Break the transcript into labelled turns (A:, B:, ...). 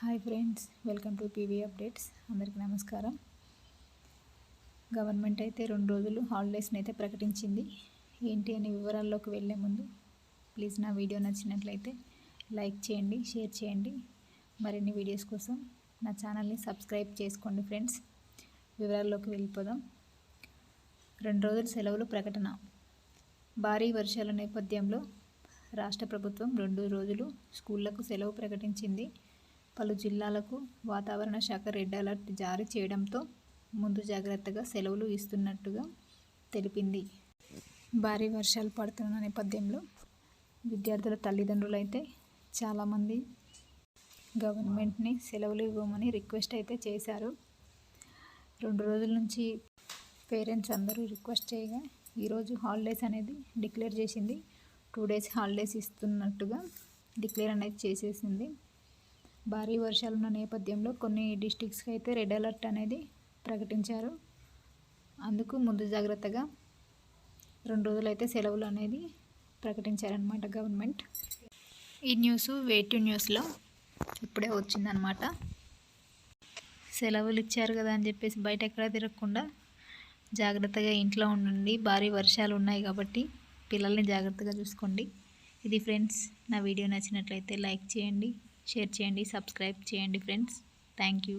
A: Hi friends, welcome to PV updates. అందరికీ నమస్కారం. Government అయితే 2 రోజులు హాలిడేస్ని అయితే ప్రకటించింది. ఏంటి అనే వివరాల్లోకి వెళ్ళే ముందు ప్లీజ్ నా వీడియో నచ్చినట్లయితే లైక్ చేయండి, షేర్ చేయండి. మరిన్ని వీడియోస్ కోసం నా ఛానల్ని సబ్స్క్రైబ్ చేసుకోండి ఫ్రెండ్స్. వివరాల్లోకి వెళ్ళిపోదాం. 2 రోజుల సెలవులు ప్రకటన. భారీ వర్షాల నేపథ్యంలో రాష్ట్ర ప్రభుత్వం 2 రోజులు స్కూళ్లకు సెలవు ప్రకటించింది. పలు జిల్లాలకు వాతావరణ శాఖ రెడ్ అలర్ట్ జారీ చేయడంతో ముందు జాగ్రత్తగా సెలవులు ఇస్తున్నట్టుగా తెలిపింది. భారీ వర్షాలు పడుతున్న నేపథ్యంలో విద్యార్థుల తల్లిదండ్రులు అయితే చాలామంది గవర్నమెంట్ని సెలవులు ఇవ్వమని రిక్వెస్ట్ అయితే చేశారు. 2 రోజుల నుంచి పేరెంట్స్ అందరూ రిక్వెస్ట్ చేయగా ఈరోజు హాలిడేస్ అనేది డిక్లేర్ చేసింది. 2 days హాలిడేస్ ఇస్తున్నట్టుగా డిక్లేర్ అనేది చేసేసింది. భారీ వర్షాలున్న నేపథ్యంలో కొన్ని డిస్ట్రిక్ట్స్కి అయితే రెడ్ అలర్ట్ అనేది ప్రకటించారు. అందుకు ముందు జాగ్రత్తగా 2 రోజులు అయితే సెలవులు అనేది ప్రకటించారనమాట గవర్నమెంట్. ఈ న్యూస్ వేటు న్యూస్లో ఇప్పుడే వచ్చిందనమాట. సెలవులు ఇచ్చారు కదా అని చెప్పేసి బయట ఎక్కడా తిరగకుండా జాగ్రత్తగా ఇంట్లో ఉండండి. భారీ వర్షాలు ఉన్నాయి కాబట్టి పిల్లల్ని జాగ్రత్తగా చూసుకోండి. ఇది ఫ్రెండ్స్, నా వీడియో నచ్చినట్లయితే లైక్ చేయండి, షేర్ చేయండి, సబ్స్క్రైబ్ చేయండి ఫ్రెండ్స్. Thank you.